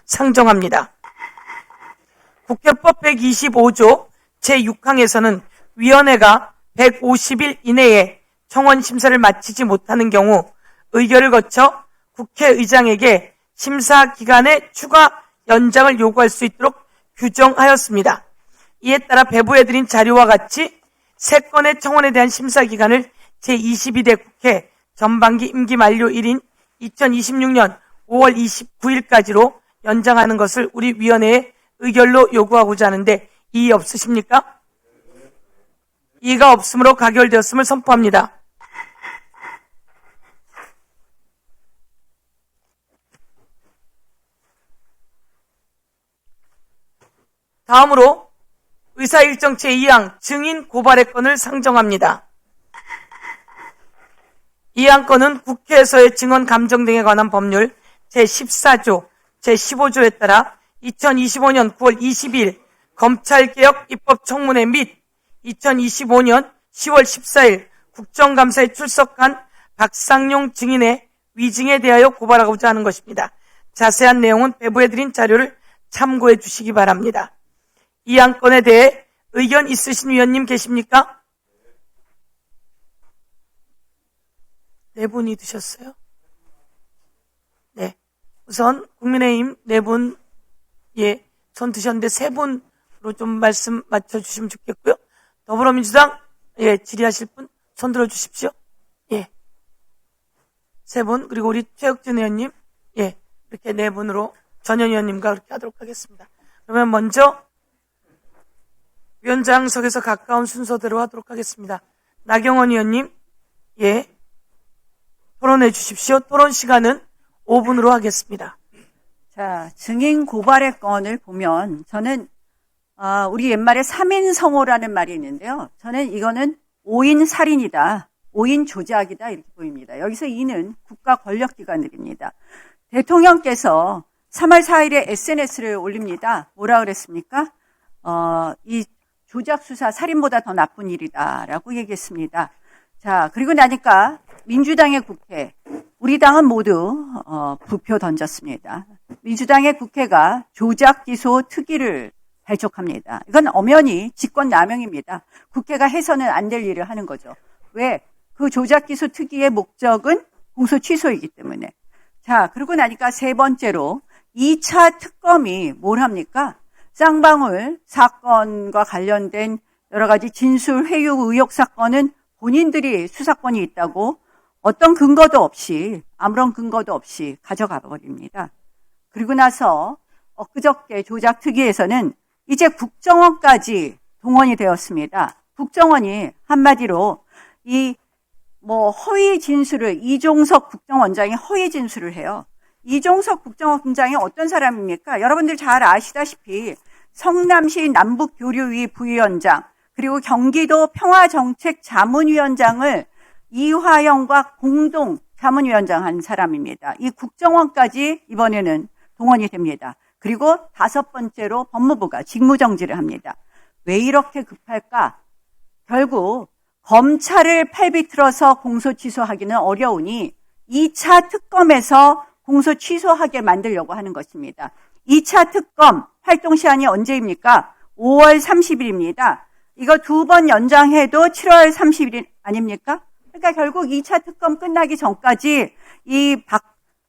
상정합니다. 국회법 125조 제6항에서는 위원회가 150일 이내에 청원 심사를 마치지 못하는 경우 의결을 거쳐 국회의장에게 심사 기간의 추가 연장을 요구할 수 있도록 규정하였습니다. 이에 따라 배부해드린 자료와 같이 3건의 청원에 대한 심사 기간을 제22대 국회 전반기 임기 만료일인 2026년 5월 29일까지로 연장하는 것을 우리 위원회에 의결로 요구하고자 하는데 이의 없으십니까? 이의가 없으므로 가결되었음을 선포합니다. 다음으로 의사일정 제2항 증인 고발의 건을 상정합니다. 이 안건은 국회에서의 증언 감정 등에 관한 법률 제14조, 제15조에 따라 2025년 9월 20일 검찰개혁 입법청문회 및 2025년 10월 14일 국정감사에 출석한 박상용 증인의 위증에 대하여 고발하고자 하는 것입니다. 자세한 내용은 배부해드린 자료를 참고해 주시기 바랍니다. 이 안건에 대해 의견 있으신 위원님 계십니까? 네 분이 드셨어요? 네. 우선 국민의힘 네 분, 손 드셨는데 세 분으로 좀 말씀 맞춰주시면 좋겠고요. 더불어민주당, 질의하실 분, 손 들어주십시오. 세 분, 그리고 우리 최혁준 의원님, 이렇게 네 분으로 전현 의원님과 그렇게 하도록 하겠습니다. 그러면 먼저 위원장석에서 가까운 순서대로 하도록 하겠습니다. 나경원 의원님, 토론해 주십시오. 토론 시간은 5분으로 하겠습니다. 자, 증인 고발의 건을 보면 저는 우리 옛말에 3인 성호라는 말이 있는데요. 저는 이거는 5인 살인이다. 5인 조작이다. 이렇게 보입니다. 여기서 이는 국가 권력기관들입니다. 대통령께서 3월 4일에 SNS를 올립니다. 뭐라 그랬습니까? 이 조작 수사 살인보다 더 나쁜 일이다라고 얘기했습니다. 자, 그리고 나니까 민주당의 국회, 우리 당은 모두 부표 던졌습니다. 민주당의 국회가 조작 기소 특위를 발족합니다. 이건 엄연히 직권남용입니다. 국회가 해서는 안 될 일을 하는 거죠. 왜? 그 조작 기소 특위의 목적은 공소 취소이기 때문에. 자, 그러고 나니까 세 번째로 2차 특검이 뭘 합니까? 쌍방울 사건과 관련된 여러 가지 진술 회유 의혹 사건은 본인들이 수사권이 있다고 어떤 근거도 없이, 아무런 근거도 없이 가져가 버립니다. 그리고 나서 엊그저께 조작 특위에서는 이제 국정원까지 동원이 되었습니다. 국정원이 한마디로 허위 진술을, 이종석 국정원장이 허위 진술을 해요. 이종석 국정원장이 어떤 사람입니까? 여러분들 잘 아시다시피 성남시 남북교류위 부위원장, 그리고 경기도 평화정책자문위원장을 이화영과 공동 자문위원장 한 사람입니다. 이 국정원까지 이번에는 동원이 됩니다. 그리고 5번째로 법무부가 직무정지를 합니다. 왜 이렇게 급할까? 결국 검찰을 팔비틀어서 공소 취소하기는 어려우니 2차 특검에서 공소 취소하게 만들려고 하는 것입니다. 2차 특검 활동 시한이 언제입니까? 5월 30일입니다. 이거 2번 연장해도 7월 30일 아닙니까? 그러니까 결국 2차 특검 끝나기 전까지 이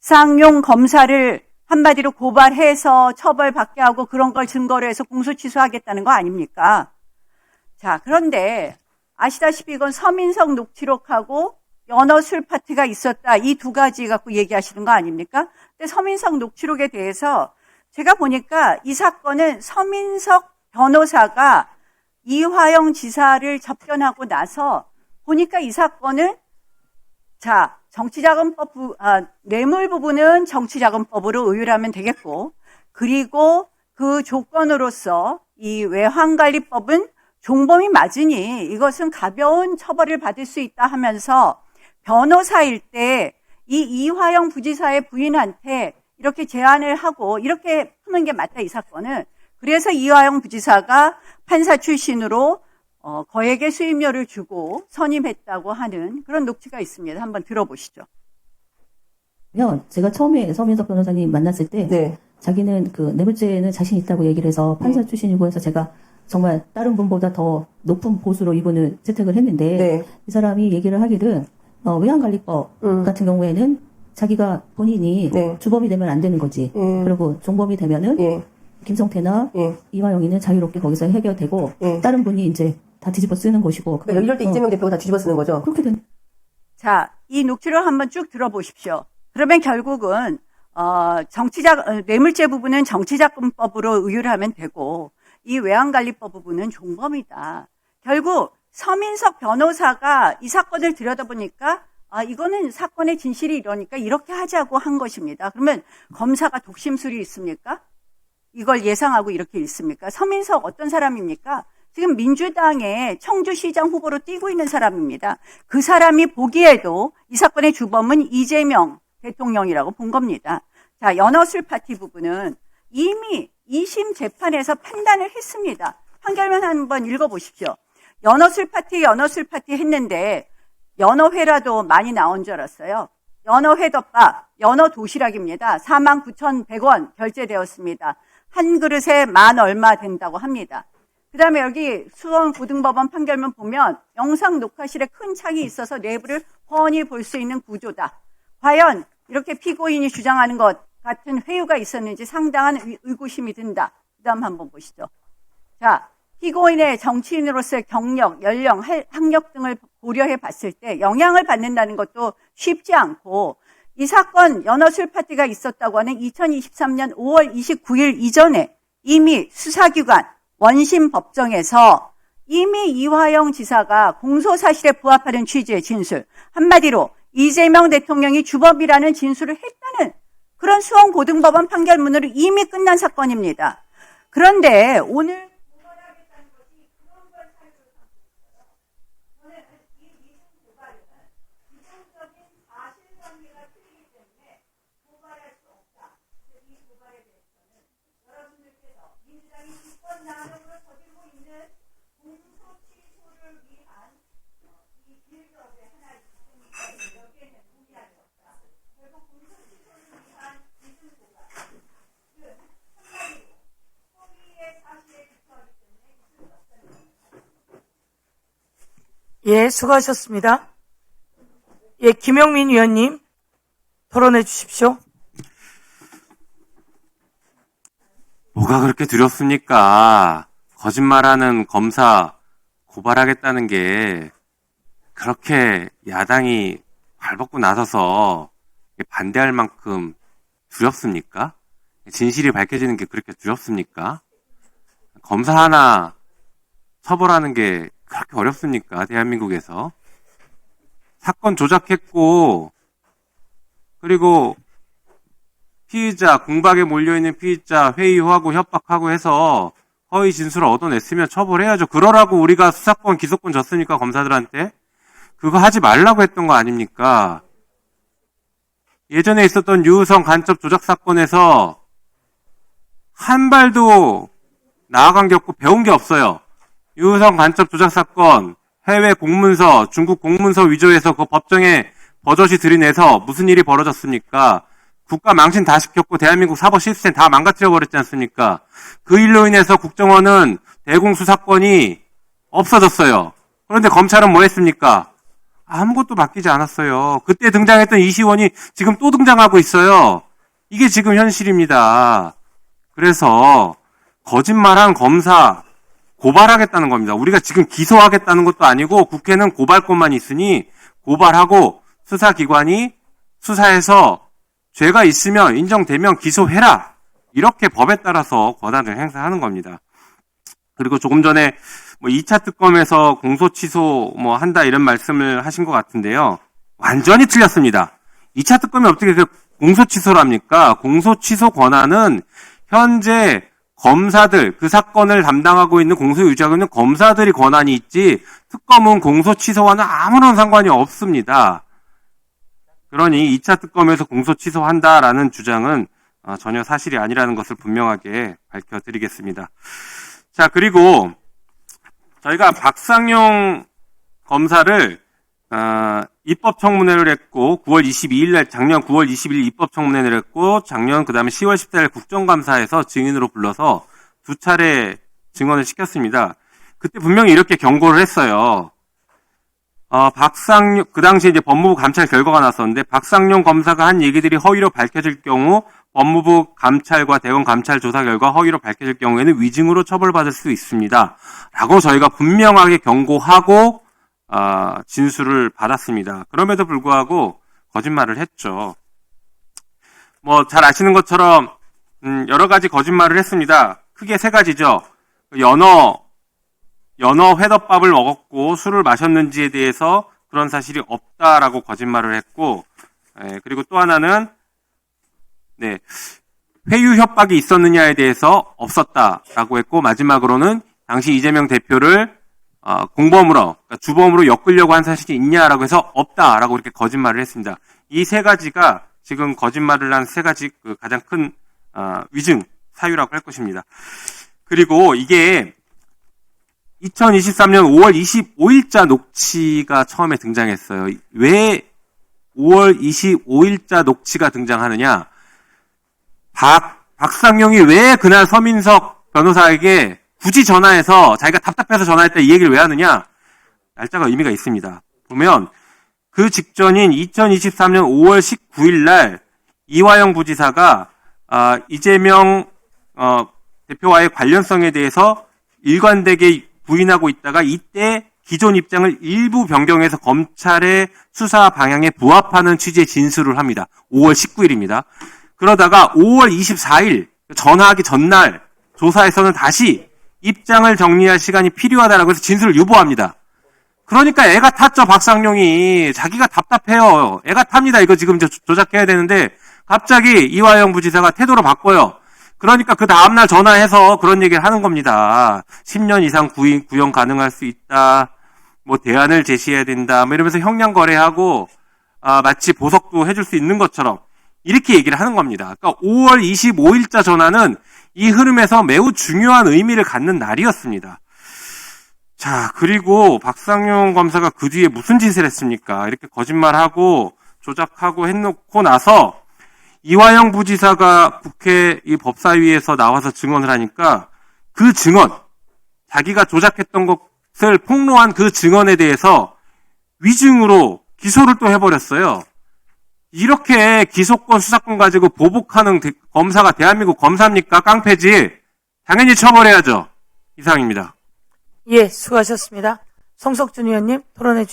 박상용 검사를 한마디로 고발해서 처벌받게 하고 그런 걸 증거로 해서 공소 취소하겠다는 거 아닙니까? 자, 그런데 아시다시피 이건 서민석 녹취록하고 연어 술 파티가 있었다. 이 두 가지 갖고 얘기하시는 거 아닙니까? 근데 서민석 녹취록에 대해서 제가 보니까 이 사건은 서민석 변호사가 이화영 지사를 접견하고 나서 보니까 이 사건은 정치자금법 뇌물 부분은 정치자금법으로 의율하면 되겠고, 그리고 그 조건으로서 이 외환관리법은 종범이 맞으니 이것은 가벼운 처벌을 받을 수 있다 하면서 변호사일 때 이 이화영 부지사의 부인한테 이렇게 제안을 하고 이렇게 푸는 게 맞다, 이 사건은. 그래서 이화영 부지사가 판사 출신으로 거액의 수임료를 주고 선임했다고 하는 그런 녹취가 있습니다. 한번 들어보시죠. 제가 처음에 서민석 변호사님 만났을 때 자기는 그 뇌물죄는 자신 있다고 얘기를 해서 판사 출신이고 해서 제가 정말 다른 분보다 더 높은 보수로 이분을 채택을 했는데 네. 이 사람이 얘기를 하기를 외환관리법 같은 경우에는 자기가 본인이 네. 주범이 되면 안 되는 거지. 그리고 종범이 되면은 예. 김성태나 이화영이는 자유롭게 거기서 해결되고 다른 분이 이제 다 뒤집어 쓰는 것이고. 그러니까 이럴 때 이재명 대표가 다 뒤집어 쓰는 거죠. 그렇게 된. 자, 이 녹취를 한번 쭉 들어보십시오. 그러면 결국은 뇌물죄 부분은 정치자금법으로 의율을 하면 되고 이 외환관리법 부분은 종범이다. 결국 서민석 변호사가 이 사건을 들여다보니까 이거는 사건의 진실이 이러니까 이렇게 하자고 한 것입니다. 그러면 검사가 독심술이 있습니까? 이걸 예상하고 이렇게 있습니까? 서민석 어떤 사람입니까? 지금 민주당의 청주시장 후보로 뛰고 있는 사람입니다. 그 사람이 보기에도 이 사건의 주범은 이재명 대통령이라고 본 겁니다. 자, 연어술 파티 부분은 이미 2심 재판에서 판단을 했습니다. 판결문 한번 읽어보십시오. 연어술 파티 했는데 연어회라도 많이 나온 줄 알았어요. 연어회덮밥, 연어도시락입니다. 49,100원 결제되었습니다. 한 그릇에 만 얼마 된다고 합니다. 그 다음에 여기 수원고등법원 판결문 보면 영상 녹화실에 큰 창이 있어서 내부를 훤히 볼 수 있는 구조다. 과연 이렇게 피고인이 주장하는 것 같은 회유가 있었는지 상당한 의구심이 든다. 그 다음 한번 보시죠. 자, 피고인의 정치인으로서의 경력, 연령, 학력 등을 고려해 봤을 때 영향을 받는다는 것도 쉽지 않고 이 사건 연어술 파티가 있었다고 하는 2023년 5월 29일 이전에 이미 수사기관 원심법정에서 이미 이화영 지사가 공소사실에 부합하는 취지의 진술, 한마디로 이재명 대통령이 주범이라는 진술을 했다는 그런 수원고등법원 판결문으로 이미 끝난 사건입니다. 그런데 오늘 예, 수고하셨습니다. 예, 김영민 위원님, 토론해 주십시오. 뭐가 그렇게 두렵습니까? 거짓말하는 검사 고발하겠다는 게 그렇게 야당이 발벗고 나서서 반대할 만큼 두렵습니까? 진실이 밝혀지는 게 그렇게 두렵습니까? 검사 하나 처벌하는 게 그렇게 어렵습니까? 대한민국에서. 사건 조작했고, 그리고 피의자, 공박에 몰려있는 피의자 회유하고 협박하고 해서 허위 진술을 얻어냈으면 처벌해야죠. 그러라고 우리가 수사권, 기소권 줬으니까 검사들한테. 그거 하지 말라고 했던 거 아닙니까? 예전에 있었던 유우성 간첩 조작 사건에서 한 발도 나아간 게 없고 배운 게 없어요. 유우성 간첩 조작 사건, 해외 공문서, 중국 공문서 위조해서 그 법정에 버젓이 들이내서 무슨 일이 벌어졌습니까? 국가 망신 다 시켰고 대한민국 사법 시스템 다 망가뜨려 버렸지 않습니까? 그 일로 인해서 국정원은 대공수사권이 없어졌어요. 그런데 검찰은 뭐 했습니까? 아무것도 바뀌지 않았어요. 그때 등장했던 이시원이 지금 또 등장하고 있어요. 이게 지금 현실입니다. 그래서 거짓말한 검사 고발하겠다는 겁니다. 우리가 지금 기소하겠다는 것도 아니고 국회는 고발권만 있으니 고발하고 수사기관이 수사해서 죄가 있으면 인정되면 기소해라. 이렇게 법에 따라서 권한을 행사하는 겁니다. 그리고 조금 전에 2차 특검에서 공소 취소 한다 이런 말씀을 하신 것 같은데요. 완전히 틀렸습니다. 2차 특검이 어떻게 공소 취소를 합니까? 공소 취소 권한은 현재 검사들, 그 사건을 담당하고 있는 공소 유지하고 있는 검사들이 권한이 있지 특검은 공소 취소와는 아무런 상관이 없습니다. 그러니 2차 특검에서 공소 취소한다라는 주장은 전혀 사실이 아니라는 것을 분명하게 밝혀드리겠습니다. 자, 그리고 저희가 박상용 검사를 입법청문회를 했고 9월 22일 날 작년 9월 22일 입법청문회를 했고 작년 그다음에 10월 14일 국정감사에서 증인으로 불러서 2차례 증언을 시켰습니다. 그때 분명히 이렇게 경고를 했어요. 그 당시에 이제 법무부 감찰 결과가 나왔었는데 박상용 검사가 한 얘기들이 허위로 밝혀질 경우 법무부 감찰과 대검 감찰 조사 결과 허위로 밝혀질 경우에는 위증으로 처벌받을 수 있습니다. 라고 저희가 분명하게 경고하고 진술을 받았습니다. 그럼에도 불구하고 거짓말을 했죠. 뭐 잘 아시는 것처럼 여러 가지 거짓말을 했습니다. 크게 3가지죠. 연어 회덮밥을 먹었고 술을 마셨는지에 대해서 그런 사실이 없다라고 거짓말을 했고, 그리고 또 하나는 회유 협박이 있었느냐에 대해서 없었다라고 했고, 마지막으로는 당시 이재명 대표를 공범으로, 그러니까 주범으로 엮으려고 한 사실이 있냐라고 해서 없다라고 이렇게 거짓말을 했습니다. 이 3가지가 지금 거짓말을 한 3가지 그 가장 큰 위증 사유라고 할 것입니다. 그리고 이게 2023년 5월 25일자 녹취가 처음에 등장했어요. 왜 5월 25일자 녹취가 등장하느냐? 박상용이 왜 그날 서민석 변호사에게 굳이 전화해서 자기가 답답해서 전화했다 이 얘기를 왜 하느냐? 날짜가 의미가 있습니다. 보면 그 직전인 2023년 5월 19일 날 이화영 부지사가 이재명 대표와의 관련성에 대해서 일관되게 부인하고 있다가 이때 기존 입장을 일부 변경해서 검찰의 수사 방향에 부합하는 취지의 진술을 합니다. 5월 19일입니다. 그러다가 5월 24일 전화하기 전날 조사에서는 다시 입장을 정리할 시간이 필요하다라고 해서 진술을 유보합니다. 그러니까 애가 탔죠. 박상용이. 자기가 답답해요. 애가 탑니다. 이거 지금 조작해야 되는데 갑자기 이화영 부지사가 태도를 바꿔요. 그러니까 그 다음날 전화해서 그런 얘기를 하는 겁니다. 10년 이상 구형 가능할 수 있다. 뭐 대안을 제시해야 된다. 뭐 이러면서 형량 거래하고 마치 보석도 해줄 수 있는 것처럼 이렇게 얘기를 하는 겁니다. 그러니까 5월 25일자 전화는 이 흐름에서 매우 중요한 의미를 갖는 날이었습니다. 자, 그리고 박상용 검사가 그 뒤에 무슨 짓을 했습니까? 이렇게 거짓말하고 조작하고 해놓고 나서 이화영 부지사가 국회 이 법사위에서 나와서 증언을 하니까 그 증언, 자기가 조작했던 것을 폭로한 그 증언에 대해서 위증으로 기소를 또 해버렸어요. 이렇게 기소권, 수사권 가지고 보복하는 검사가 대한민국 검사입니까? 깡패지. 당연히 처벌해야죠. 이상입니다. 예, 수고하셨습니다. 송석준 의원님 토론해